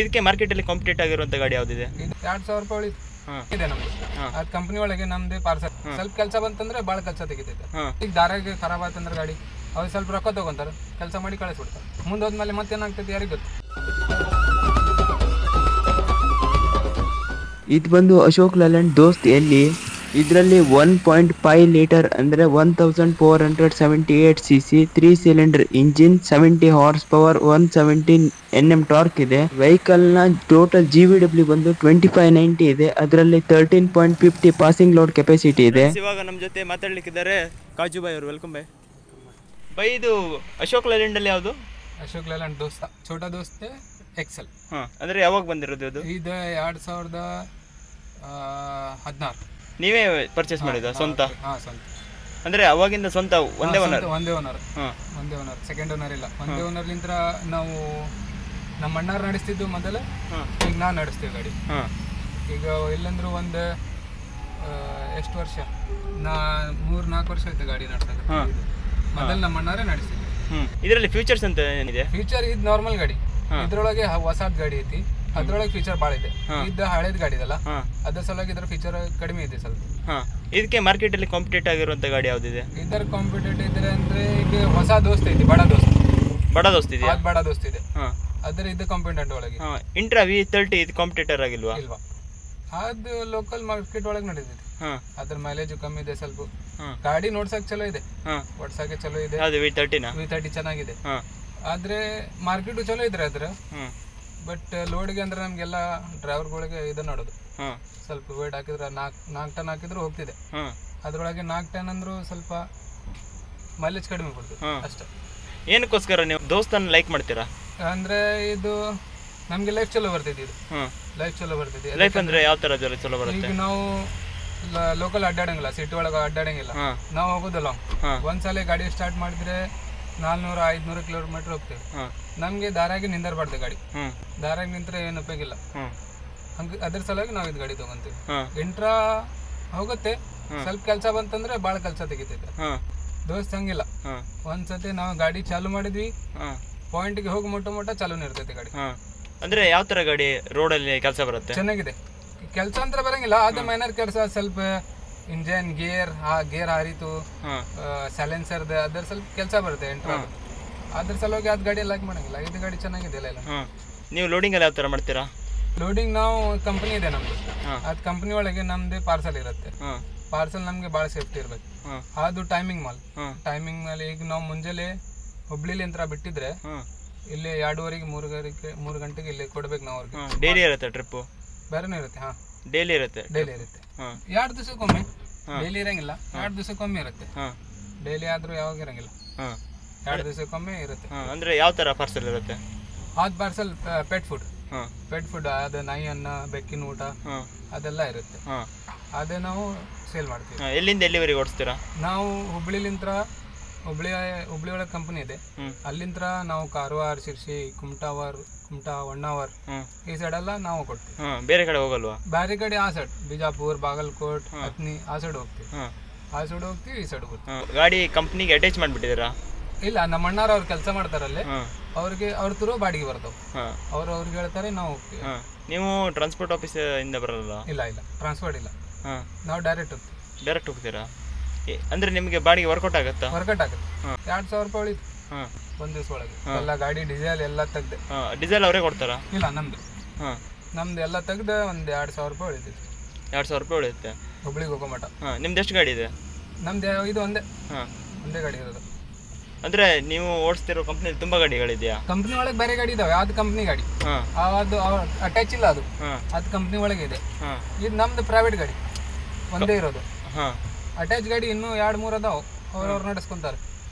ಇದಕ್ಕೆ ಮಾರ್ಕೆಟಲ್ಲಿ ಕಾಂಪಿಟೇಟ್ ಆಗಿರುವಂಥ ಗಾಡಿ ಯಾವುದಿದೆ? ಇದು 2000 ರೂಪಾಯಿ ಇದೆ ನಮ್ದು. ಅದು ಕಂಪನಿ ಒಳಗೆ ನಮ್ದು ಪಾರ್ಸಲ್ ಸ್ವಲ್ಪ ಕೆಲಸ ಬಂತಂದ್ರೆ ಭಾಳ ಕೆಲಸ ತೆಗಿತೈತೆ. ಈಗ ದಾರಾಗೆ ಖರಾಬ್ ಆತಂದ್ರೆ ಗಾಡಿ ಅವ್ರು ಸ್ವಲ್ಪ ರೊಕ್ಕ ತಗೊಂತಾರೆ, ಕೆಲಸ ಮಾಡಿ ಕಳಿಸ್ಬಿಡ್ತಾರೆ. ಮುಂದೆ ಹೋದ್ಮೇಲೆ ಮತ್ತೇನಾಗ್ತೈತೆ ಯಾರಿಗೆ ಗೊತ್ತು. ಇದು ಬಂದು ಅಶೋಕ್ ಲೇಲ್ಯಾಂಡ್ ದೋಸ್ತ್ ಎಲ್ಲಿ ಇದರಲ್ಲಿ 1.5 ಲೀಟರ್ ಅಂದರೆ 1478 cc 3 cylinder engine, 70 horse power, 170 Nm torque ಇದೆ. ವೆಹಿಕಲ್ ನ ಟೋಟಲ್ GVW ಬಂದು 2590 ಇದೆ. ಅದರಲ್ಲಿ 13.50 ಪಾಸಿಂಗ್ ಲೋಡ್ ಕೆಪಾಸಿಟಿ ಇದೆ. ಇವಾಗ ನಮ್ಮ ಜೊತೆ ಮಾತಾಡ್ಲಿಕ್ಕಿದ್ದಾರೆ ಕಾಜು ಬಾಯ್ ಅವರು. Welcome bye. ಬೈ, ಇದು ಅಶೋಕ್ ಲೇಲ್ಯಾಂಡ್ ಅಲ್ಲಿ ಯಾವುದು? ಅಶೋಕ್ ಲೇಲ್ಯಾಂಡ್ ದೋಸ್ತ ಛೋಟಾ ದೋಸ್ತೆ ಎಕ್ಸೆಲ್. ಅಂದ್ರೆ ಯಾವಾಗ ಬಂದಿರೋದು ಇದು? ಇದು 2016. ನೀವೇ ಪರ್ಚೇಸ್ ಮಾಡಿದ ಸ್ವಂತ? ಸ್ವಂತ. ಅಂದ್ರೆ ಅವಾಗಿಂದ ಸ್ವಂತ ಒಂದೇ ಓನರ್? ಒಂದೇ ಓನರ್. ಸೆಕೆಂಡ್ ಓನರ್ ಇಲ್ಲ, ಒಂದೇ ಓನರ್ಲಿಂದ ನಾವು ನಮ್ಮ ಅಣ್ಣಾರು ನಡೆಸ್ತಿದ್ದು ಮೊದಲು. ಈಗ ನಾನು ನಡೆಸ್ತೀವಿ ಗಾಡಿ. ಈಗ ಇಲ್ಲಂದ್ರು ಒಂದು ಎಷ್ಟು ವರ್ಷ, 3-4 ವರ್ಷ ಆಯ್ತು ಗಾಡಿ ನಡೆಸೋದು. ಮೊದಲು ನಮ್ಮ ಅಣ್ಣಾರೇ ನಡೆಸ್ತಿದ್ವಿ. ಇದರಲ್ಲಿ ಫೀಚರ್ಸ್ ಅಂತ ಏನಿದೆ? ಫೀಚರ್ ಇದು ನಾರ್ಮಲ್ ಗಾಡಿ, ಇದ್ರೊಳಗೆ ಹೊಸದ್ ಗಾಡಿ ಐತಿ, ಅದ್ರೊಳಗೆ ಫೀಚರ್ ಭಾಳ ಇದೆ. ಇದು ಹಳೇದ್ ಗಾಡಿ ಇದಲ್ಲ, ಅದ್ರ ಸಲುವಾಗಿ ಇದ್ರ ಫೀಚರ್ ಕಡಿಮೆ ಇದೆ ಸ್ವಲ್ಪ. ಇದಕ್ಕೆ ಮಾರ್ಕೆಟಲ್ಲಿ ಕಾಂಪಿಟೇಟ್ ಆಗಿರುವಂಥ ಗಾಡಿ ಯಾವುದಿದೆ? ಇದರ ಕಾಂಪಿಟೇಟಿವ್ ಇದ್ರೆ ಅಂದ್ರೆ ಈಗ ಹೊಸ ದೋಸ್ತ್ ಐತಿ, ಬಡ ದೋಸ್ತ್ ಇದೆಯಾ? ಬಡ ದೋಸ್ತ್ ಇದೆ. ಅದ್ರ ಇದು ಕಾಂಪಿಟೇಟ್ ಒಳಗೆ ಇಂಟ್ರಾ V30 ಇದು ಕಾಂಪಿಟೇಟರ್ ಆಗಿಲ್ವಾ? ಇಲ್ವಾ, ಅದು ಲೋಕಲ್ ಮಾರ್ಕೆಟ್ ಒಳಗೆ ನಡೀತೈತಿ. ಅದ್ರ ಮೈಲೇಜ್ ಕಮ್ಮಿ ಇದೆ ಸ್ವಲ್ಪ. ಗಾಡಿ ನೋಡ್ಸಕ್ ಚಲೋ ಇದೆ, ಓಡ್ಸಕ್ಕೆ ಚಲೋ ಇದೆ. V30 ಚೆನ್ನಾಗಿದೆ. ಆದ್ರೆ ಮಾರ್ಕೆಟ್ ಚಲೋ ಇದ್ರೆ ಅದ್ರ, ಬಟ್ ಲೋಡ್ಗೆ ಅಂದ್ರೆ ನಮ್ಗೆಲ್ಲ ಡ್ರೈವರ್ಗಳಿಗೆ ಇದು ನೋಡೋದು, ಸ್ವಲ್ಪ ವೇಟ್ ಹಾಕಿದ್ರೆ 4 ಟನ್ ಹಾಕಿದ್ರು ಹೋಗ್ತಿದೆ. ಅದ್ರೊಳಗೆ 4 ಟನ್ ಅಂದ್ರು ಸ್ವಲ್ಪ ಮೈಲೇಜ್ ಕಡಿಮೆ ಕೊಡ್ತದೆ ಅಷ್ಟೇ. ಏನಕ್ಕೋಸ್ಕರ ನೀವು ದೋಸ್ತನ್ನ ಲೈಕ್ ಮಾಡ್ತೀರಾ? ಅಂದ್ರೆ ಇದು ನಮ್ಗೆ ಲೈಫ್ ಚಲೋ ಬರ್ತೈತಿ. ಇದು ಲೈಫ್ ಚಲೋ ಬರ್ತೈತಿ. ಲೈಫ್ ಅಂದ್ರೆ ಯಾವ ತರ ಚಲೋ ಬರುತ್ತೆ? ಈಗ ನಾವು ಲೋಕಲ್ ಅಡ್ಡಾಡಂಗಿಲ್ಲ, ಸಿಟಿ ಒಳಗೆ ಅಡ್ಡಾಡಂಗಿಲ್ಲ. ನಾವು ಹೋಗೋದು ಲಾಂಗ್. ಒಂದ್ಸಲ ಗಾಡಿ ಸ್ಟಾರ್ಟ್ ಮಾಡಿದ್ರೆ 400-500 ಕಿಲೋಮೀಟರ್ ಹೋಗ್ತೇವೆ. ನಮ್ಗೆ ದಾರಾಗಿ ನಿಂದರ್ಬಾರ್ದು ಗಾಡಿ. ದಾರಾಗಿ ನಿಂತ್ರೆ ಏನು ಉಪಯೋಗಿಲ್ಲ. ಹಂಗ ಅದ್ರ ಸಲುವಾಗಿ ನಾವು ಇದು ಗಾಡಿ ತಗೊಂತೀವಿ. ಇಂಟ್ರಾ ಹೋಗುತ್ತೆ, ಸ್ವಲ್ಪ ಕೆಲಸ ಬಂತಂದ್ರೆ ಭಾಳ ಕೆಲಸ ತೆಗಿತೈತೆ. ದೋಸ್ತ್ ಹಂಗಿಲ್ಲ, ಒಂದ್ಸತಿ ನಾವು ಗಾಡಿ ಚಾಲು ಮಾಡಿದ್ವಿ, ಪಾಯಿಂಟ್ಗೆ ಹೋಗಿ ಮೊಟ್ಟ ಚಾಲೂನೇ ಇರ್ತೈತೆ ಗಾಡಿ. ಅಂದ್ರೆ ಯಾವ ತರ ಗಾಡಿ ರೋಡಲ್ಲಿ ಕೆಲಸ ಬರುತ್ತೆ? ಚೆನ್ನಾಗಿದೆ. ಕೆಲಸ ಅಂತ ಬರಂಗಿಲ್ಲ, ಅದೇ ಮೈನರ್ ಕೆಲಸ, ಸ್ವಲ್ಪ ಇಂಜನ್ ಗೇರ್ ಹಾರಿತು, ಸೈಲೆನ್ಸರ್ ಅದ್ರ ಸ್ವಲ್ಪ ಕೆಲಸ ಬರುತ್ತೆ ಇಂಟ್ರಾ. ಅದ್ರ ಸಲುವಾಗಿ ಅದ್ ಗಾಡಿ ಲೈಕ್ ಮಾಡಂಗಿಲ್ಲ. ಇದು ಗಾಡಿ ಚೆನ್ನಾಗಿದೆ. ಇಲ್ಲ ನೀವು ಲೋಡಿಂಗ್ ಎಲ್ಲ ಯಾವ ತರ ಮಾಡ್ತೀರಾ? ಲೋಡಿಂಗ್ ನಾವು ಕಂಪನಿ ಇದೆ ನಮ್ದು, ಅದ್ ಕಂಪನಿ ಒಳಗೆ ನಮ್ದೇ ಪಾರ್ಸಲ್ ಇರುತ್ತೆ. ಪಾರ್ಸಲ್ ನಮ್ಗೆ ಭಾಳ ಸೇಫ್ಟಿ ಇರ್ಬೇಕು. ಅದು ಟೈಮಿಂಗ್ ಮೇಲೆ ಈಗ ನಾವು ಮುಂಜಾನೆ ಹುಬ್ಳಿಲಿಂದ ಬಿಟ್ಟಿದ್ರೆ ಇಲ್ಲಿ 2:30 3 ಗಂಟೆಗೆ ಇಲ್ಲಿ ಕೊಡ್ಬೇಕು ನಾವು ಅವ್ರಿಗೆ. ಡೈಲಿ ಇರುತ್ತೆ ಟ್ರಿಪ್? ಬೇರೆನೇ ಇರುತ್ತೆ. ಡೈಲಿ ಇರುತ್ತೆ. 2 ದಿವಸಕ್ಕೊಮ್ಮೆ. ಡೈಲಿ ಇರಂಗಿಲ್ಲ, 2 ದಿವಸಕ್ಕೊಮ್ಮೆ ಇರುತ್ತೆ. ಡೈಲಿ ಆದ್ರೂ ಯಾವಾಗ ಇರಂಗಿಲ್ಲ, 2 ದಿವಸಕ್ಕೊಮ್ಮೆ ಇರುತ್ತೆ. ಅಂದ್ರೆ ಯಾವ ತರ ಪಾರ್ಸಲ್ ಇರುತ್ತೆ? ಅದು ಪಾರ್ಸಲ್ ಪೆಟ್ ಫುಡ್, ಅದು ನಾಯಿ ಅನ್ನ, ಬೆಕ್ಕಿನ ಊಟ ಅದೆಲ್ಲ ಇರುತ್ತೆ. ಅದೇ ನಾವು ಸೇಲ್ ಮಾಡ್ತೀವಿ. ಎಲ್ಲಿಂದ ಎಲ್ಲಿವರೆಗೆ ಓಡಿಸ್ತೀರಾ? ನಾವು ಹುಬ್ಳಿ ಒಳಗೆ ಕಂಪನಿ ಇದೆ. ಅಲ್ಲಿಂದ ನಾವು ಕಾರವಾರ, ಶಿರ್ಸಿ, ಕುಮಟಾ, ಹೊನ್ನಾವರ್ ಈ ಸೈಡ್ ಎಲ್ಲ ನಾವು ಕೊಡ್ತೀವಿ. ಬೇರೆ ಕಡೆ ಹೋಗಲ್ವಾ? ಬೇರೆ ಕಡೆ ಆ ಸೈಡ್ ಬಿಜಾಪುರ್, ಬಾಗಲಕೋಟ್, ಹತ್ನಿ ಆ ಸೈಡ್ ಹೋಗ್ತೀವಿ. ಈ ಸೈಡ್ ಹೋಗ್ತೀವಿ. ಗಾಡಿ ಕಂಪ್ನಿಗೆ ಅಟ್ಯಾಚ್ ಮಾಡ್ಬಿಟ್ಟಿದ್ದೀರಾ? ಇಲ್ಲ, ನಮ್ಮ ಅಣ್ಣಾರ ಅವ್ರು ಕೆಲಸ ಮಾಡ್ತಾರಲ್ಲಿ, ಅವ್ರಿಗೆ ಅವ್ರ ತುರು ಬಾಡಿಗೆ ಬರ್ತಾವ. ಅವ್ರಿಗೆ ಹೇಳ್ತಾರೆ, ನಾವು ಹೋಗ್ತೀವಿ. ನೀವು ಟ್ರಾನ್ಸ್ಪೋರ್ಟ್ ಆಫೀಸ್ ಇಂದ ಬರಲ್ಲ? ಇಲ್ಲ, ಟ್ರಾನ್ಸ್ಪೋರ್ಟ್ ಇಲ್ಲ, ನಾವು ಡೈರೆಕ್ಟ್ ಹೋಗ್ತೀರಾ? ಅಂದ್ರೆ ನಿಮಗೆ ಬಾಡಿಗೆ ವರ್ಕೌಟ್ ಆಗುತ್ತೆ? 2000 ರೂಪಾಯಿ ಉಳಿತು ಒಂದ್ ದಿವಸ ಒಳಗೆ. ಎಲ್ಲ ಗಾಡಿ ಡೀಸೆಲ್ ಎಲ್ಲ ತೆಗ್ದೆ. ಡೀಸೆಲ್ ಅವರೇ ಕೊಡ್ತಾರಾ? ಇಲ್ಲ, ನಮ್ದು ಎಲ್ಲ ತೆಗ್ದೆ ಒಂದು 2000 ರೂಪಾಯಿ ಉಳಿತೈತಿ. 2000 ರೂಪಾಯಿ ಉಳಿಯುತ್ತೆ ಹುಬ್ಳಿಗೆ ಹೋಗೋ ಮಟ. ನಿಮ್ದು ಎಷ್ಟು ಗಾಡಿ ಇದೆ? ನಮ್ದು ಇದು ಒಂದೇ ಗಾಡಿ ಇರೋದು. ಅಂದ್ರೆ ನೀವು ಓಡಿಸ್ತಿರೋ ಕಂಪ್ನಿ ತುಂಬಾ ಗಾಡಿಗಳಿದೆಯಾ? ಕಂಪ್ನಿ ಒಳಗೆ ಬೇರೆ ಗಾಡಿ ಇದಾವೆ, ಅದು ಕಂಪ್ನಿ ಗಾಡಿ, ಅದು ಅಟ್ಯಾಚ್ ಇಲ್ಲ. ಅದು ಕಂಪ್ನಿ ಒಳಗೆ ಇದೆ. ಇದು ನಮ್ದು ಪ್ರೈವೇಟ್ ಗಾಡಿ ಒಂದೇ ಇರೋದು. ಅಟ್ಯಾಚ್ ಗಾಡಿ ಇನ್ನೂ 2-3 ಅದಾವ, ಅವ್ರವ್ರು ನಡೆಸ್ಕೊಂತಾರೆ.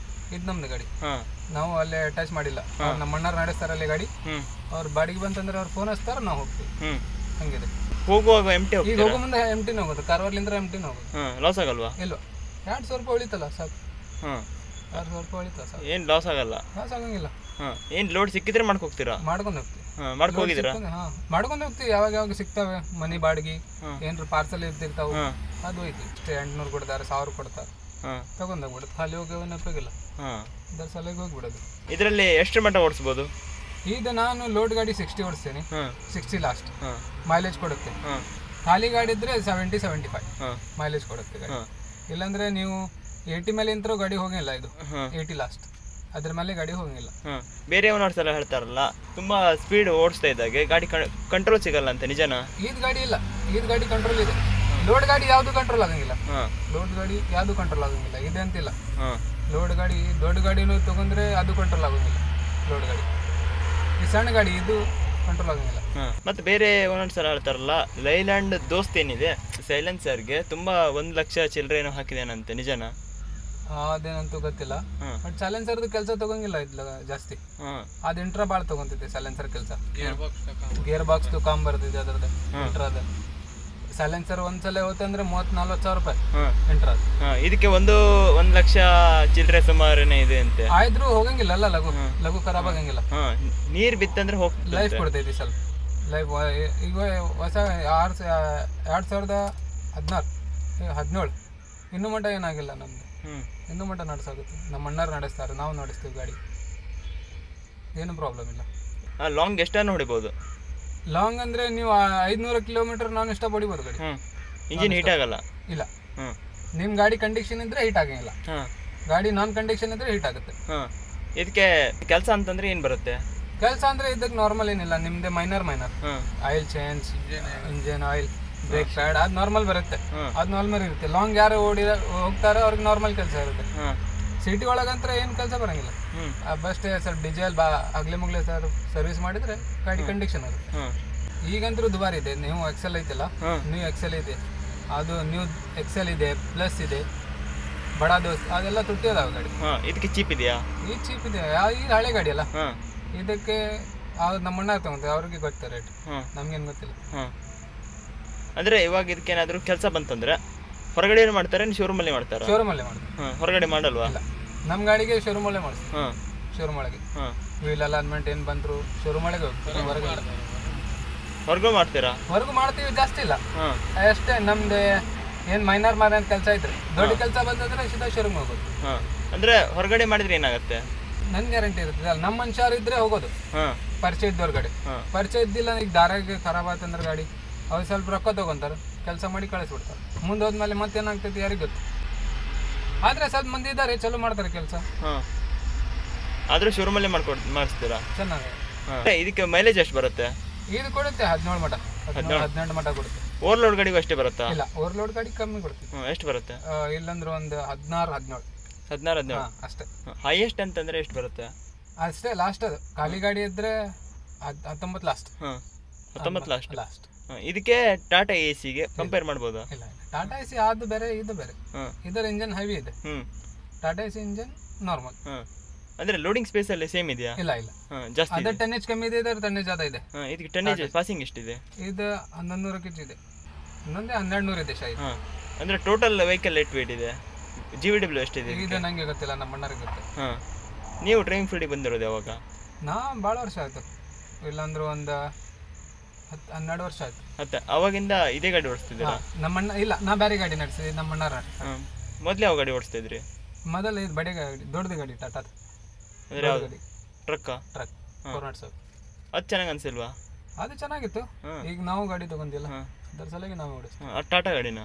ಇದು ನಮ್ದು ಗಾಡಿ, ನಾವು ಅಲ್ಲೇ ಅಟ್ಯಾಚ್ ಮಾಡಿಲ್ಲ. ನಮ್ಮ ಅಣ್ಣಾರು ನಡೆಸ್ತಾರೆ ಅಲ್ಲೇ ಗಾಡಿ. ಅವ್ರ ಬಾಡಿಗೆ ಬಂತಂದ್ರೆ ಅವ್ರು ಫೋನ್ ಹಚ್ತಾರ, ನಾವು ಹೋಗ್ತೀವಿ. ಹಂಗಿದೆ. ಹೋಗುವಾಗ ಎಂಟಿ ಈಗ ಹೋಗೋ ಮುಂದೆ ಎಂಟಿನ ಹೋಗೋದು, ಕಾರವಾರ್ಲಿಂದ ಎಂಟಿನ ಹೋಗೋದು. ಲಾಸ್ ಆಗಲ್ವಾ? ಇಲ್ವಾ, 200 ರೂಪಾಯಿ ಉಳಿತಲ್ಲ ಸಾಕು. 200 ರೂಪಾಯಿ ಉಳಿತಾ ಸಾಕು. ಏನ್ ಲಾಸ್ ಆಗಲ್ಲ? ಲಾಸ್ ಆಗಂಗಿಲ್ಲ. ಏನ್ ಲೋಡ್ ಸಿಕ್ಕಿದ್ರೆ ಮಾಡ್ಕೋಗ್ತೀರಾ? ಮಾಡ್ಕೊಂಡು ಹೋಗ್ತೀವಿ. ಮಾಡ್ಕೊಂಡು ಹೋಗ್ತೀವಿ. ಯಾವಾಗ ಸಿಗ್ತಾವೆ ಮನಿ ಬಾಡಿಗೆ, ಏನ್ರ ಪಾರ್ಸಲ್ ಇರ್ತಿರ್ತಾವ, ಅದು ಹೋಯ್ತು. ಇಷ್ಟೇ 800 ಕೊಡ್ತಾರೆ, 1000 ಕೊಡ್ತಾರೆ, ತಗೊಂಡೋಗ್ಬಿಡುತ್ತೆ. ಖಾಲಿ ಹೋಗಿ ಉಪಯೋಗಿಲ್ಲ, ಇದರ ಸಲುವಾಗಿ ಹೋಗ್ಬಿಡೋದು. ಇದರಲ್ಲಿ ಎಷ್ಟು ಮಟ್ಟ ಓಡಿಸ್ಬೋದು? ಇದು ನಾನು ಲೋಡ್ ಗಾಡಿ 60 ಓಡಿಸ್ತೇನೆ, 60 ಲಾಸ್ಟ್ ಮೈಲೇಜ್ ಕೊಡುತ್ತೆ. ಖಾಲಿ ಗಾಡಿ ಇದ್ರೆ 70-75 ಮೈಲೇಜ್ ಕೊಡುತ್ತೆ ಗಾಡಿ. ಇಲ್ಲಾಂದ್ರೆ ನೀವು 80 ಮೇಲೆ ಇಂತರೂ ಗಾಡಿ ಹೋಗಿಲ್ಲ, ಇದು 80 ಲಾಸ್ಟ್, ಅದ್ರ ಮೇಲೆ ಗಾಡಿ ಹೋಗಿಲ್ಲ. ಬೇರೆ ಓನರ್ಸ್ ಎಲ್ಲ ಹೇಳ್ತಾರಲ್ಲ ತುಂಬಾ ಸ್ಪೀಡ್ ಓಡಿಸ್ತಾ ಇದ್ದಾಗೆ ಗಾಡಿ ಕಂಟ್ರೋಲ್ ಸಿಗಲ್ಲ ಅಂತ, ನಿಜನಾ? ಈದ್ ಗಾಡಿ ಇಲ್ಲ, ಈದ್ ಗಾಡಿ ಕಂಟ್ರೋಲ್ ಇದೆ. ಲೋಡ್ ಗಾಡಿ ಯಾವ್ದು ಕಂಟ್ರೋಲ್ ಆಗಂಗಿಲ್ಲ, ಲೋಡ್ ಗಾಡಿ ಯಾವ್ದು ಕಂಟ್ರೋಲ್ ಆಗಂಗಿಲ್ಲ, ಇದೆ ಅಂತಿಲ್ಲ. ಲೋಡ್ ಗಾಡಿ ದೊಡ್ಡ ಗಾಡಿನೂ ತಗೊಂಡ್ರೆ ಅದು ಕಂಟ್ರೋಲ್ ಆಗಂಗಿಲ್ಲ, ಲೋಡ್ ಗಾಡಿ. ಈ ಸಣ್ಣ ಗಾಡಿ ಇದು ಕಂಟ್ರೋಲ್ ಆಗಂಗಿಲ್ಲ. ಮತ್ತೆ ಬೇರೆ ಓನರ್ಸ್ ಎಲ್ಲ ಹೇಳ್ತಾರಲ್ಲ ಲೈಲ್ಯಾಂಡ್ ದೋಸ್ತ್ ಏನಿದೆ ಸೈಲೆನ್ಸರ್ಗೆ ತುಂಬಾ 1 ಲಕ್ಷ ಚಿಲ್ಲರೆನೋ ಹಾಕಿದೇನಂತೆ, ನಿಜನಾ? ಅದೇನಂತೂ ಗೊತ್ತಿಲ್ಲ. ಬಟ್ ಸೈಲೆನ್ಸರ್ದು ಕೆಲಸ ತಗೊಂಗಿಲ್ಲ ಇದ್ಲ ಜಾಸ್ತಿ. ಅದ್ ಇಂಟ್ರಾ ಬಾಳ್ ತಗೊಂತಿದ್ದೆ ಸೈಲೆನ್ಸರ್ ಕೆಲಸ. ಗೇರ್ ಬಾಕ್ಸ್ ಕಾಮ್ ಬರ್ತಿದೆ ಅದ್ರದ್ದು ಇಂಟ್ರಾದ. ಸೈಲೆನ್ಸರ್ ಒಂದ್ಸಲ ಹೋತಂದ್ರೆ 30-40 ಸಾವಿರ ರೂಪಾಯಿ ಇಂಟ್ರಾದ. ಇದಕ್ಕೆ 1 ಲಕ್ಷ ಚಿಲ್ಲರೆ ಸುಮಾರೇನೆ ಇದೆ ಅಂತೆ. ಆಯ್ದ್ರು ಹೋಗಂಗಿಲ್ಲ ಅಲ್ಲ, ಲಘು ಖರಾಬ್ ಆಗಂಗಿಲ್ಲ. ನೀರ್ ಬಿತ್ತಂದ್ರೆ ಲೈಫ್ ಕೊಡ್ತೈತಿ ಸ್ವಲ್ಪ ಲೈಫ್. ಈಗ ಹೊಸ 2017 ಇನ್ನೂ ಮಟ್ಟ ಏನಾಗಿಲ್ಲ ನಮ್ದು, ಇನ್ನೂ ಮಟ್ಟ ನಡೆಸಾಗುತ್ತೆ. ನಮ್ಮ ಅಣ್ಣರು ನಡೆಸ್ತಾರೆ, ನಾವು ನಡೆಸ್ತೀವಿ ಗಾಡಿ, ಏನು ಪ್ರಾಬ್ಲಮ್ ಇಲ್ಲ. ಲಾಂಗ್ ಎಷ್ಟನ್ನು ಹೊಡಿಬೋದು? ಲಾಂಗ್ ಅಂದ್ರೆ ನೀವು 500 ಕಿಲೋಮೀಟರ್ ನಾನು ಇಷ್ಟ ಹೊಡಿಬೋದು ಗಾಡಿ. ಇಂಜಿನ್ ಹೀಟ್ ಆಗಲ್ಲ? ಇಲ್ಲ, ನಿಮ್ ಗಾಡಿ ಕಂಡೀಷನ್ ಇದ್ರೆ ಹೀಟ್ ಆಗಂಗಿಲ್ಲ. ಗಾಡಿ ನಾನ್ ಕಂಡೀಷನ್ ಇದ್ರೆ ಹೀಟ್ ಆಗುತ್ತೆ. ಇದಕ್ಕೆ ಕೆಲಸ ಅಂತಂದ್ರೆ ಏನ್ ಬರುತ್ತೆ? ಕೆಲಸ ಅಂದ್ರೆ ಇದಕ್ಕೆ ನಾರ್ಮಲ್ ಏನಿಲ್ಲ, ನಿಮ್ದೆ minor oil change, engine oil, break pad, ಅದು ನಾರ್ಮಲ್ ಬರುತ್ತೆ, ಅದು ನಾರ್ಮಲ್ ಇರುತ್ತೆ. ಲಾಂಗ್ ಯಾರು ಹೋಗ್ತಾರೋ ಅವ್ರಿಗೆ ನಾರ್ಮಲ್ ಕೆಲಸ ಇರುತ್ತೆ. ಸಿಟಿ ಒಳಗಂತ್ರ ಏನು ಕೆಲಸ ಬರಂಗಿಲ್ಲ. ಬಸ್ಟ್ ಸ್ವಲ್ಪ ಡೀಸೆಲ್ ಆಗ್ಲಿ ಮುಗ್ಲೆ ಸರ್ವಿಸ್ ಮಾಡಿದ್ರೆ ಗಾಡಿ ಕಂಡೀಷನ್ ಇರುತ್ತೆ. ಈಗಂತೂ ದುಬಾರಿ ಇದೆ. ನೀವು ಎಕ್ಸೆಲ್ ಐತಿಲ್ಲ, ನ್ಯೂ ಎಕ್ಸೆಲ್ ಇದೆ, ಅದು ನ್ಯೂ ಎಕ್ಸೆಲ್ ಇದೆ, ಪ್ಲಸ್ ಇದೆ, ಬಡಾ ದೋಸ್ತ್, ಅದೆಲ್ಲ ತುಟ್ಟಿ ಅದಾವ ಗಾಡಿ. ಇದಕ್ಕೆ ಚೀಪ್ ಇದೆಯಾ? ಈಗ ಚೀಪ್ ಇದೆ, ಈಗ ಹಳೆ ಗಾಡಿ ಅಲ್ಲ. ಇದಕ್ಕೆ ನಮ್ಮ ಅಣ್ಣ ತಗೊಂತಾರೆ, ಅವ್ರಿಗೆ ಗೊತ್ತ ರೇಟ್, ನಮ್ಗೇನು ಗೊತ್ತಿಲ್ಲ. ಅಂದ್ರೆ ಇವಾಗ ಇದಕ್ಕೇನಾದ್ರೂ ಕೆಲಸ ಬಂತಂದ್ರೆ ಹೊರಗಡೆ ಏನು ಮಾಡ್ತಾರೆ, ಶೋರೂಮ್ ಅಲ್ಲಿ ಮಾಡ್ತಾರೆ? ಶೋರೂಮ್ ಅಲ್ಲೇ ಮಾಡ್ತಾರೆ, ಹೊರಗಡೆ ಮಾಡಲ್ವಾ? ನಮ್ಮ ಗಾಡಿಗೆ ಶೋರೂಮ್ ಅಲ್ಲೇ ಮಾಡ್ತೀವಿ. ಶೋರೂಮ್ ಒಳಗೆ ವೀಲ್ ಅಲೈನ್ಮೆಂಟ್ ಏನು ಬಂದ್ರು ಶೋರೂಮ್ ಒಳಗೆ ಹೋಗ್ತಾರೆ. ಹೊರಗೂ ಮಾಡ್ತೀರಾ? ಹೊರಗೂ ಮಾಡ್ತೀವಿ, ಜಾಸ್ತಿ ಇಲ್ಲ ಅಷ್ಟೇ. ನಮ್ದು ಏನ್ ಮೈನರ್ ಮಾರ ಕೆಲಸ ಇದ್ರೆ, ದೊಡ್ಡ ಕೆಲಸ ಬಂದ್ರೆ ಸೀದಾ ಶೋರೂಮ್ ಹೋಗೋದು. ಅಂದ್ರೆ ಹೊರಗಡೆ ಮಾಡಿದ್ರೆ ಏನಾಗುತ್ತೆ? ನನ್ ಗ್ಯಾರಂಟಿ ಇರುತ್ತೆ ಅಲ್ಲ, ನಮ್ಮ ಮನುಷ್ಯರು ಇದ್ರೆ ಹೋಗೋದು. ಪರಿಚಯ ಇದ್ದವ್ರ ಗಾಡಿ, ಪರಿಚಯ ಇದ್ದಿಲ್ಲ, ಈಗ ದಾರಾಗ ಖರಾಬ್ ಆತಂದ್ರೆ ಗಾಡಿ ಅವ್ರು ಸ್ವಲ್ಪ ರೊಕ್ಕ ತಗೊಂತಾರೆ, ಕೆಲಸ ಮಾಡಿ ಕಳಿಸ್ಬಿಡ್ತಾರೆ. ಮುಂದೆ ಹೋದ್ಮೇಲೆ ಮತ್ತೇನಾಗ್ತೈತಿ ಯಾರಿಗೆ ಗೊತ್ತು. ಆದ್ರೆ ಸ್ವಲ್ಪ ಮಂದಿ ಇದ್ದಾರೆ, ಚಲೋ ಮಾಡ್ತಾರೆ ಕೆಲಸ. ಆದ್ರೆ ಶೋರೂಮ್ ಅಲ್ಲೇ ಮಾಡಿಸ್ತೀರಾ? ಚೆನ್ನಾಗಿ. ಇದಕ್ಕೆ ಮೈಲೇಜ್ ಎಷ್ಟು ಬರುತ್ತೆ? ಇದು ಕೊಡುತ್ತೆ 17 ಮಟ, 18 ಮಟ ಕೊಡುತ್ತೆ. ಓವರ್ಲೋಡ್ ಗಾಡಿಗೂ ಅಷ್ಟೇ ಬರುತ್ತಾ? ಇಲ್ಲ, ಓವರ್ಲೋಡ್ ಗಾಡಿ ಕಮ್ಮಿ ಕೊಡುತ್ತೆ. ಎಷ್ಟು ಬರುತ್ತೆ? ಇಲ್ಲಂದ್ರೆ ಒಂದು 16-17 ಅಷ್ಟೇ. ಹೈಯೆಸ್ಟ್ ಅಂತಂದ್ರೆ ಎಷ್ಟು ಬರುತ್ತೆ? ಅಷ್ಟೇ ಲಾಸ್ಟ್. ಅದು ಖಾಲಿ ಗಾಡಿ ಇದ್ರೆ 19 ಲಾಸ್ಟ್. 19 ಲಾಸ್ಟ್. ಇದಕ್ಕೆ ಟಾಟಾ ಎಸಿಗೆ ಕಂಪೇರ್ ಮಾಡ್ಬೋದಾ? ಇಲ್ಲ, ಟಾಟಾ ಎಸಿ ಅದು ಬೇರೆ, ಇದು ಬೇರೆ. ಇದರ ಇಂಜನ್ ಹೆವಿ ಇದೆ, ಟಾಟಾ ಎಸಿ ಇಂಜನ್ ನಾರ್ಮಲ್. ಅಂದ್ರೆ ಲೋಡಿಂಗ್ ಸ್ಪೇಸ್ ಅಲ್ಲಿ ಸೇಮ್ ಇದೆಯಾ? ಇಲ್ಲ, ಜಾಸ್ತಿ ಅದೇ ಟನ್ನೇಜ್ ಕಮ್ಮಿ ಇದೆ, ಇದರ ಟನ್ನೇಜ್ ಜಾಸ್ತಿ ಇದೆ. ಇದಕ್ಕೆ ಟನ್ನೇಜ್ ಪಾಸಿಂಗ್ ಎಷ್ಟಿದೆ? ಇದು 1100 kg ಇದೆ, ಇನ್ನೊಂದೇ 1200 ಇದೆ ಶಾಯಿ. ಅಂದ್ರೆ ಟೋಟಲ್ ವೆಹಿಕಲ್ ಲೇಟ್ ವೇಟ್ ಇದೆ. GVW ಎಷ್ಟಿದೆ? ಇದು ನಂಗೆ ಗೊತ್ತಿಲ್ಲ, ನಮ್ಮ ಅಣ್ಣರಿಗೆ ಗೊತ್ತು. ನೀವು ಡ್ರೈವಿಂಗ್ ಫೀಲ್ಡಿಗೆ ಬಂದಿರೋದು ಯಾವಾಗ? ನಾ ಭಾಳ ವರ್ಷ ಆಯ್ತು, ಇಲ್ಲಾಂದ್ರೆ ಒಂದು 12 ವರ್ಷ ಆಯ್ತು. ಅವಾಗಿಂದ ಇದೇ ಗಾಡಿ ಓಡಿಸ್ತಿದ್ದೀರಾ? ನಮ್ಮಣ್ಣ ಇಲ್ಲ, ನಾ ಬೇರೆ ಗಾಡಿ ನಡೆಸಿದ್ವಿ, ನಮ್ಮ ಅಣ್ಣರ. ಮೊದ್ಲು ಯಾವ ಗಾಡಿ ಓಡಿಸ್ತಿದ್ರಿ? ಮೊದಲು ಇದು ಬಡೆ ಗಾಡಿ, ದೊಡ್ಡದು ಗಾಡಿ, ಟಾಟಾ ಟ್ರಕ್ 407. ಅದು ಚೆನ್ನಾಗಿ ಅನ್ಸಿಲ್ವಾ? ಅದು ಚೆನ್ನಾಗಿತ್ತು. ಈಗ ನಾವು ಗಾಡಿ ತಗೊಂಡಿಲ್ಲ, ಅದರ ಸಲುವಾಗಿ ನಾವು ಓಡಿಸ್ತೀವಿ. ಟಾಟಾ ಗಾಡಿನ?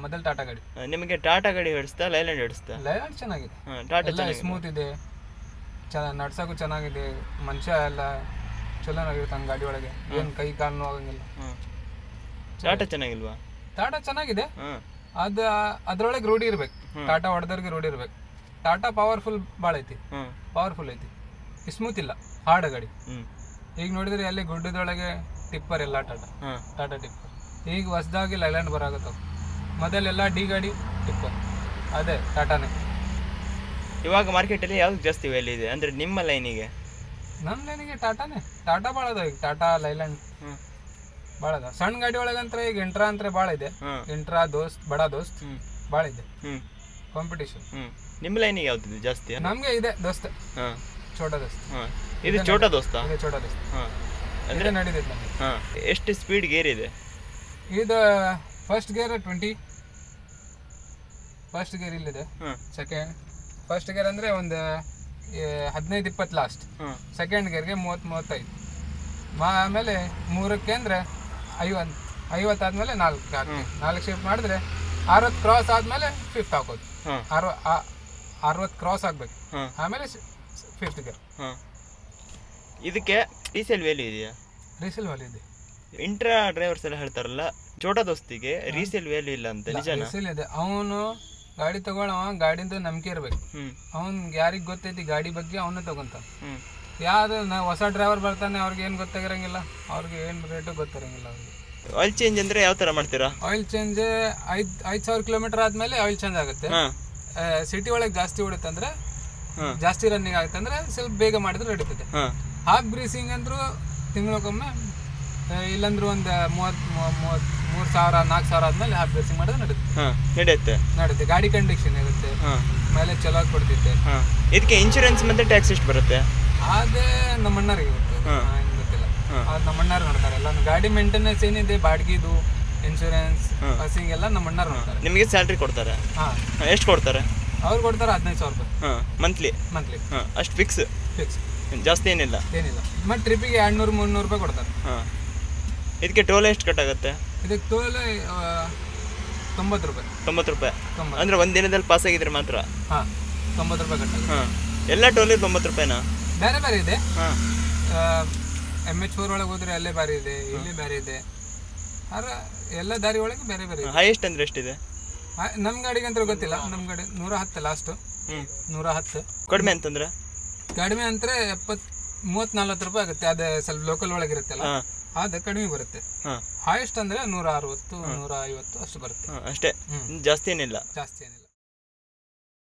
ಮೊದಲು ಟಾಟಾ ಗಾಡಿ. ನಿಮಗೆ ಟಾಟಾ ಗಾಡಿ ಹಿಡಿಸ್ತಾ ಲೈಲ್ಯಾಂಡ್ ಹಿಡಿಸ್ತಾ? ಲೈಲ್ಯಾಂಡ್ ಚೆನ್ನಾಗಿದೆ, ಟಾಟಾ ಸ್ಮೂತ್ ಇದೆ, ನಡ್ಸೋಕ್ಕೂ ಚೆನ್ನಾಗಿದೆ, ಮನುಷ್ಯ ಎಲ್ಲ ಚಲೋ ಆಗಿರ್ತಾನೆ ಗಾಡಿ ಒಳಗೆ, ಏನು ಕೈ ಕಾಲು ನೋವಾಗಂಗಿಲ್ಲ. ಟಾಟಾ ಚೆನ್ನಾಗಿಲ್ವಾ? ಟಾಟಾ ಚೆನ್ನಾಗಿದೆ, ಅದು ಅದ್ರೊಳಗೆ ರೂಢಿ ಇರ್ಬೇಕು, ಟಾಟಾ ಹೊಡೆದವ್ರಿಗೆ ರೂಢಿ ಇರ್ಬೇಕು. ಟಾಟಾ ಪವರ್ಫುಲ್ ಭಾಳ ಐತಿ, ಪವರ್ಫುಲ್ ಐತಿ, ಸ್ಮೂತ್ ಇಲ್ಲ, ಹಾರ್ಡ್ ಗಾಡಿ. ಈಗ ನೋಡಿದ್ರೆ ಅಲ್ಲಿ ಗುಡ್ಡದೊಳಗೆ ಟಿಪ್ಪರ್ ಎಲ್ಲ ಟಾಟಾ ಟಿಪ್ಪರ್. ಈಗ ಹೊಸದಾಗಿ ಲೈಲ್ಯಾಂಡ್ ಬರಾಗತ್ತವ, ಮೊದಲೆಲ್ಲ ಡಿ ಗಾಡಿ ಟಿಪ್ಪರ್, ಅದೇ ಟಾಟಾನೇ. ಇವಾಗ ಮಾರ್ಕೆಟಲ್ಲಿ ಯಾವ್ದು ಜಾಸ್ತಿ ವ್ಯಾಲ್ಯೂ ಇದೆ ಅಂದ್ರೆ ನಿಮ್ಮ ಲೈನಿಗೆ? ನಮ್ಮ ಲೈನಿಗೆ ಟಾಟಾನೇ, ಟಾಟಾ ಭಾಳ ಅದ ಈಗ, ಟಾಟಾ ಲೈಲ್ಯಾಂಡ್ ಭಾಳ ಅದ. ಸಣ್ಣ ಗಾಡಿ ಒಳಗಂತ್ರ ಈಗ ಇಂಟ್ರಾ ಅಂತ ಭಾಳ ಇದೆ, ಇಂಟ್ರಾ ದೋಸ್ತ್, ಬಡಾ ದೋಸ್ತ್ ಭಾಳ ಇದೆ ಕಾಂಪಿಟೇಷನ್. ನಿಮ್ಮ ಲೈನಿಗೆ ಯಾವ್ದು ಜಾಸ್ತಿ? ನಮ್ಗೆ ಇದೆ ದೋಸ್ತ್, ಛೋಟಾ ದೋಸ್ತ್. ಇದು ಛೋಟಾ ದೋಸ್ತಾ? ಇದೆ ಛೋಟಾ ದೋಸ್ತ್, ಅಂದ್ರೆ ನಡೀತೈತೆ ನಮಗೆ. ಎಷ್ಟು ಸ್ಪೀಡ್ ಗೇರ್ ಇದೆ ಇದು? ಫಸ್ಟ್ ಗೇರ್ 20, ಫಸ್ಟ್ ಗೇರ್ ಇಲ್ಲಿದೆ. ಸೆಕೆಂಡ್ ಫಸ್ಟ್ ಗೇರ್ ಅಂದ್ರೆ ಒಂದು 15-20 ಲಾಸ್ಟ್, ಸೆಕೆಂಡ್ ಗೇರ್ಗೆ 30-35, ಆಮೇಲೆ 3ಕ್ಕೆ ಅಂದರೆ 50 ಆದಮೇಲೆ 4 ಶಿಫ್ಟ್ ಮಾಡಿದ್ರೆ 60 ಕ್ರಾಸ್ ಆದಮೇಲೆ 5th ಹಾಕೋದು. 60 ಕ್ರಾಸ್ ಆಗಬೇಕು, ಆಮೇಲೆ 5th ಗೇರ್. ಇದಕ್ಕೆ ರೀಸೇಲ್ ವ್ಯಾಲ್ಯೂ ಇದೆಯಾ? ರೀಸೇಲ್ ವ್ಯಾಲ್ಯೂ ಇದೆ. ಇಂಟ್ರಾ ಡ್ರೈವರ್ಸ್ ಎಲ್ಲ ಹೇಳ್ತಾರಲ್ಲ ಛೋಟಾ ದೋಸ್ತಿಗೆ ರೀಸೇಲ್ ವ್ಯಾಲ್ಯೂ ಇಲ್ಲ ಅಂತ, ನಿಜನಾ? ರೀಸೇಲ್ ಇದೆ. ಅವನು ಗಾಡಿ ತಗೊಳ್ಳವ, ಗಾಡಿಂದ ನಂಬಿಕೆ ಇರ್ಬೇಕು. ಅವ್ನ್ ಯಾರಿಗೆ ಗೊತ್ತೈತಿ ಗಾಡಿ ಬಗ್ಗೆ ಅವನು ತಗೊಂತ. ಯಾವ್ದು ಹೊಸ ಡ್ರೈವರ್ ಬರ್ತಾನೆ ಅವ್ರಿಗೆ ಏನು ಗೊತ್ತಾಗಿರಂಗಿಲ್ಲ, ಅವ್ರಿಗೆ ಏನು ರೇಟು ಗೊತ್ತಿರಂಗಿಲ್ಲ. ಅವ್ರಿಗೆ ಆಯಿಲ್ ಚೇಂಜ್ ಅಂದ್ರೆ ಯಾವ ತರ ಮಾಡ್ತೀರಾ? ಆಯಿಲ್ ಚೇಂಜ್ 5,000 ಕಿಲೋಮೀಟರ್ ಆದ್ಮೇಲೆ ಆಯಿಲ್ ಚೇಂಜ್ ಆಗುತ್ತೆ. ಸಿಟಿ ಒಳಗೆ ಜಾಸ್ತಿ ಹೊಡುತ್ತೆ ಅಂದ್ರೆ, ಜಾಸ್ತಿ ರನ್ನಿಂಗ್ ಆಗುತ್ತೆ ಅಂದ್ರೆ ಸ್ವಲ್ಪ ಬೇಗ ಮಾಡಿದ್ರೆ ನಡೀತದೆ. ಹಾಫ್ ಗ್ರೀಸಿಂಗ್ ಅಂದ್ರು ತಿಂಗಳಿಗೊಮ್ಮೆ, ಇಲ್ಲಂದ್ರೂ ಒಂದು 3,000-4,000 ಆದ್ಮೇಲೆ ಹಾಫ್ ಗ್ರೀಸಿಂಗ್ ಮಾಡಿದ್ರೆ ನಡೆಯುತ್ತೆ. ಗಾಡಿ ಕಂಡೀಷನ್ ಇರುತ್ತೆ, ಮೇಲೆ ಚಲೋ ಕೊಡ್ತಿದ್ದೆ. ಇದಕ್ಕೆ ಇನ್ಶೂರೆನ್ಸ್ ಮತ್ತೆ ಟ್ಯಾಕ್ಸ್ ಎಷ್ಟು ಬರುತ್ತೆ? ಅದೇ ನಮ್ಮ ಅಣ್ಣರಿಗೆ ಗೊತ್ತಿಲ್ಲ, ಅದು ನಮ್ಮ ಅಣ್ಣರು ನೋಡ್ತಾರೆ ಎಲ್ಲ. ಗಾಡಿ ಮೇಂಟೆನೆನ್ಸ್ ಏನಿದೆ, ಬಾಡಿಗೆದು, ಇನ್ಶೂರೆನ್ಸ್, ಬಸ್ಸಿಂಗ್ ಎಲ್ಲ ನಮ್ಮ ಅಣ್ಣರು ನೋಡ್ತಾರೆ. ನಿಮಗೆ ಸ್ಯಾಲ್ರಿ ಕೊಡ್ತಾರೆ? ಎಷ್ಟು ಕೊಡ್ತಾರೆ? ಅವ್ರು ಕೊಡ್ತಾರೆ 15,000 ರೂಪಾಯಿ ಮಂತ್ಲಿ. ಅಷ್ಟು ಫಿಕ್ಸ್? ಜಾಸ್ತಿ ಏನಿಲ್ಲ. ಮತ್ತೆ ಟ್ರಿಪ್ಪಿಗೆ 200-300 ರೂಪಾಯಿ ಕೊಡ್ತಾರೆ. ಇದಕ್ಕೆ ಟೋಲ್ ಎಷ್ಟು ಕಟ್ಟಾಗುತ್ತೆ? ಇದಕ್ಕೆ ಟೋಲ್ 90 ರೂಪಾಯಿ. 90 ರೂಪಾಯಿ ಅಂದ್ರೆ ಒಂದ್ ದಿನದಲ್ಲಿ ಪಾಸ್ ಆಗಿದ್ರೆ ಮಾತ್ರ? 90 ರೂಪಾಯಿ ಕಟ್ಟಾಗುತ್ತೆ. ಎಲ್ಲ ಟೋಲಿಗೆ 90 ರೂಪಾಯಿನಾ? ಬೇರೆ ಬೇರೆ ಇದೆ. MH4 ಒಳಗೆ ಹೋದ್ರೆ ಅಲ್ಲೇ ಬೇರೆ ಇದೆ, ಇಲ್ಲಿ ಬೇರೆ ಇದೆ. ಎಲ್ಲ ದಾರಿ ಒಳಗೆ ಬೇರೆ ಬೇರೆ. ಹೈಯೆಸ್ಟ್ ಅಂದ್ರೆ ಎಷ್ಟಿದೆ? ನಮ್ಮ ಗಾಡಿಗೆ ಅಂತ ಗೊತ್ತಿಲ್ಲ. ನಮ್ಮ ಗಾಡಿ 110 ಲಾಸ್ಟ್. 110. ಕಡಿಮೆ ಅಂತಂದ್ರೆ? ಕಡಿಮೆ ಅಂದ್ರೆ 30-40 ರೂಪಾಯಿ ಆಗುತ್ತೆ. ಅದೇ ಸ್ವಲ್ಪ ಲೋಕಲ್ ಒಳಗಿರುತ್ತಲ್ಲ, ಅದು ಕಡಿಮೆ ಬರುತ್ತೆ. ಹೈಯೆಸ್ಟ್ ಅಂದ್ರೆ 160-150 ಅಷ್ಟು ಬರುತ್ತೆ ಅಷ್ಟೇ, ಜಾಸ್ತಿ ಏನಿಲ್ಲ.